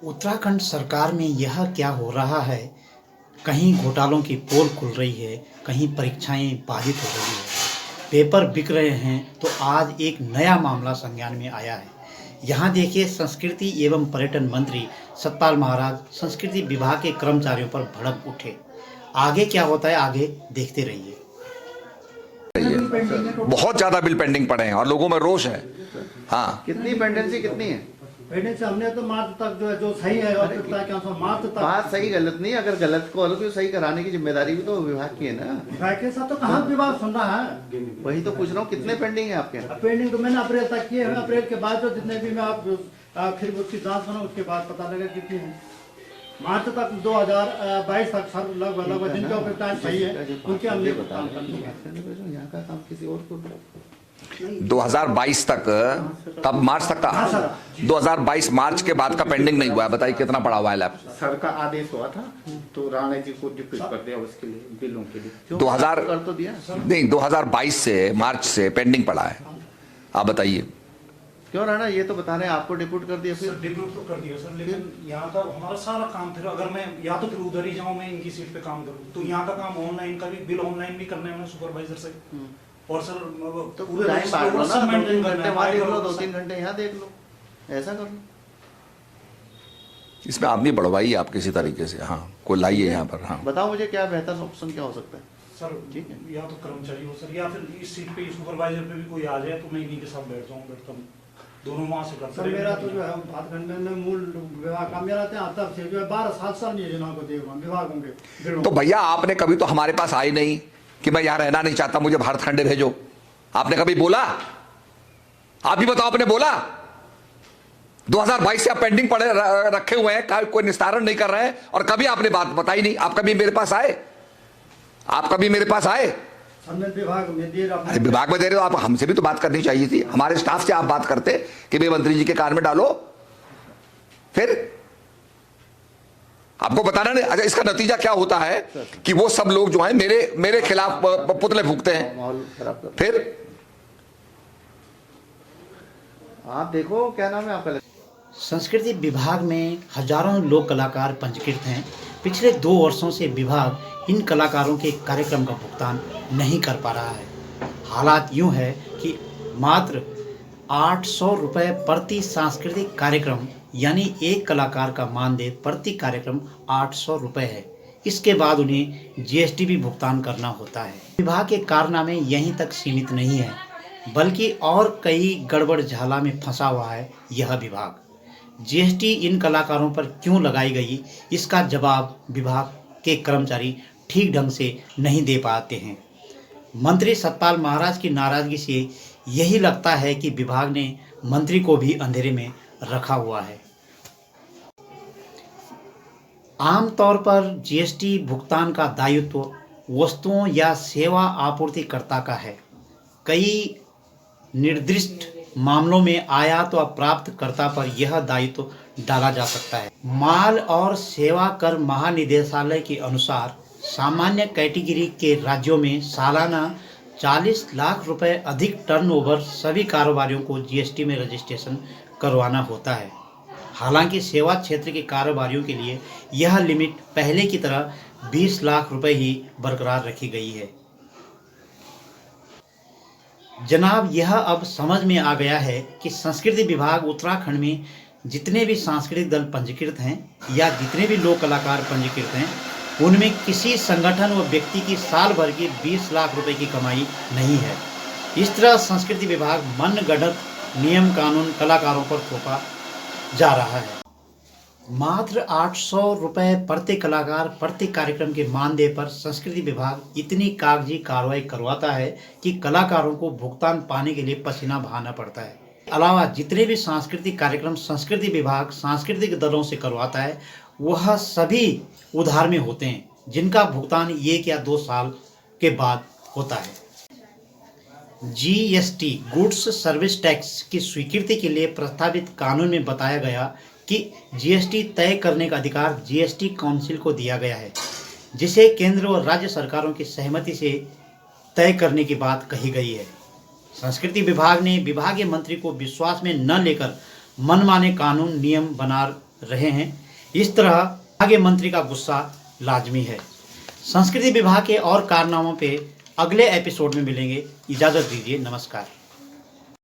उत्तराखंड सरकार में यह क्या हो रहा है? कहीं घोटालों की पोल खुल रही है, कहीं परीक्षाएं बाधित हो रही है, पेपर बिक रहे हैं, तो आज एक नया मामला संज्ञान में आया है। यहाँ देखिए, संस्कृति एवं पर्यटन मंत्री सतपाल महाराज संस्कृति विभाग के कर्मचारियों पर भड़क उठे। आगे क्या होता है, आगे देखते रहिए। बहुत ज्यादा बिल पेंडिंग पड़े हैं और लोगों में रोष है। हाँ, कितनी पेंडेंसी कितनी है? पेंडेंसी हमने तो मार्च तक जो है, जो सही है और के अनुसार मार्च तक। बात सही गलत नहीं, अगर गलत को अलग सही कराने की जिम्मेदारी भी तो विभाग की है ना। विभाग के साथ तो कहाँ विभाग सुन रहा है? वही तो पूछ रहा हूँ, कितने पेंडिंग है आपके? पेंडिंग तो मैंने अप्रैल तक किए हैं। अप्रैल के बाद जो जितने भी मैं आप फिर उसकी जांच करूँ, उसके बाद पता लगा कितनी है। मार्च तक 2022 तक सर लगभग जिनके ऊपर सही है उनके हमने काम करना। यहाँ का काम किसी और को 2022 तक, तब मार्च तक था। 2022 मार्च के बाद का पेंडिंग नहीं हुआ है। बताइए कितना पड़ा हुआ है लैब? सर का आदेश हुआ था तो राणा जी को डिप्यूट कर दिया उसके लिए, बिलों के लिए। 2000 कर तो दिया नहीं, 2022 से मार्च से पेंडिंग पड़ा है। आप बताइए क्यों राणा? ये तो बता रहे हैं आपको डिप्यूट कर दिया। फिर डिप्यूट तो कर दिया सर, लेकिन यहाँ का हमारा सारा काम, फिर अगर मैं या तो फिर उधर ही जाऊँ, मैं इनकी सीट पे काम करूँ, तो यहाँ का काम ऑनलाइन का भी बिल ऑनलाइन भी करना है उन्हें सुपरवाइजर से। और सर तो पूरे टाइम बांट लो ना, सब 2-3 मेंटेन करना घंटे है, वहाँ देख लो, 2-3 घंटे यहाँ देख लो, ऐसा कर लो। इसमें आदमी बढ़वाइए आप किसी तरीके से। हाँ, कोई लाइए यहाँ पर। हाँ, बताओ मुझे क्या बेहतर ऑप्शन क्या हो सकता है? सर ठीक है। या तो कर्मचारी हो सर, या फिर इस सीट पे सुपरवाइजर पे भी कोई आ जाए तो मैं इन्हीं के साथ बैठता हूँ, दोनों वहाँ से करते सर मेरा तो जो है 5 घंटे में मूल विभाग का मेरा तब से जो है 12 साल नहीं योजना को देख रहा हूँ विभागों के। तो भैया आपने कभी तो हमारे पास आई नहीं कि मैं यहाँ रहना नहीं चाहता, मुझे भारत खंडे भेजो। आपने कभी बोला? आप भी बताओ, आपने बोला? 2022 से आप पेंडिंग पड़े रखे हुए हैं, कोई निस्तारण नहीं कर रहे हैं, और कभी आपने बात बताई नहीं। आप कभी मेरे पास आए? आप कभी मेरे पास आए? विभाग में दे रहा। अरे विभाग में दे रहे हो आप, हमसे भी तो बात करनी चाहिए थी। हमारे स्टाफ से आप बात करते कि भाई मंत्री जी के कार्य में डालो। फिर आपको बताना नहीं। अच्छा, इसका नतीजा क्या होता है कि वो सब लोग जो हैं मेरे खिलाफ पुतले फूंकते हैं। माहौल खराब कर। फिर आप देखो क्या नाम है आपका? संस्कृति विभाग में हजारों लोक कलाकार पंजीकृत हैं। पिछले 2 वर्षों से विभाग इन कलाकारों के कार्यक्रम का भुगतान नहीं कर पा रहा है। हालात यूं है कि मात्र 800 रुपये प्रति सांस्कृतिक कार्यक्रम, यानी एक कलाकार का मानदेय प्रति कार्यक्रम 800 रुपये है। इसके बाद उन्हें जीएसटी भी भुगतान करना होता है। विभाग के कारनामे यहीं तक सीमित नहीं है, बल्कि और कई गड़बड़ झाला में फंसा हुआ है यह विभाग। जीएसटी इन कलाकारों पर क्यों लगाई गई, इसका जवाब विभाग के कर्मचारी ठीक ढंग से नहीं दे पाते हैं। मंत्री सतपाल महाराज की नाराजगी से यही लगता है कि विभाग ने मंत्री को भी अंधेरे में रखा हुआ है। आमतौर पर जीएसटी भुगतान का दायित्व वस्तुओं या सेवा आपूर्तिकर्ता का है। कई निर्दिष्ट मामलों में आयात व प्राप्तकर्ता पर यह दायित्व डाला जा सकता है। माल और सेवा कर महानिदेशालय के अनुसार सामान्य कैटेगरी के राज्यों में सालाना 40 लाख रुपए अधिक टर्नओवर सभी कारोबारियों को जीएसटी में रजिस्ट्रेशन करवाना होता है। हालांकि सेवा क्षेत्र के कारोबारियों के लिए यह लिमिट पहले की तरह 20 लाख रुपए ही बरकरार रखी गई है। जनाब, यह अब समझ में आ गया है कि संस्कृति विभाग उत्तराखंड में जितने भी सांस्कृतिक दल पंजीकृत हैं या जितने भी लोक कलाकार पंजीकृत हैं, उनमें किसी संगठन व व्यक्ति की साल भर की 20 लाख रुपए की कमाई नहीं है। इस तरह संस्कृति विभाग मनगढ़ंत नियम कानून कलाकारों पर थोपा जा रहा है। मात्र 800 रुपये प्रति कलाकार प्रति कार्यक्रम के मानदेय पर संस्कृति विभाग इतनी कागजी कार्रवाई करवाता है कि कलाकारों को भुगतान पाने के लिए पसीना बहाना पड़ता है। अलावा जितने भी सांस्कृतिक कार्यक्रम संस्कृति विभाग सांस्कृतिक दलों से करवाता है, वह सभी उधार में होते हैं, जिनका भुगतान 1 या 2 साल के बाद होता है। जीएसटी गुड्स सर्विस टैक्स की स्वीकृति के लिए प्रस्तावित कानून में बताया गया कि जीएसटी तय करने का अधिकार जीएसटी काउंसिल को दिया गया है, जिसे केंद्र और राज्य सरकारों की सहमति से तय करने की बात कही गई है। संस्कृति विभाग ने विभागीय मंत्री को विश्वास में न लेकर मनमाने कानून नियम रहे हैं। इस तरह आगे मंत्री का गुस्सा लाजमी है। संस्कृति विभाग के और कारनामों पे अगले एपिसोड में मिलेंगे। इजाज़त दीजिए, नमस्कार।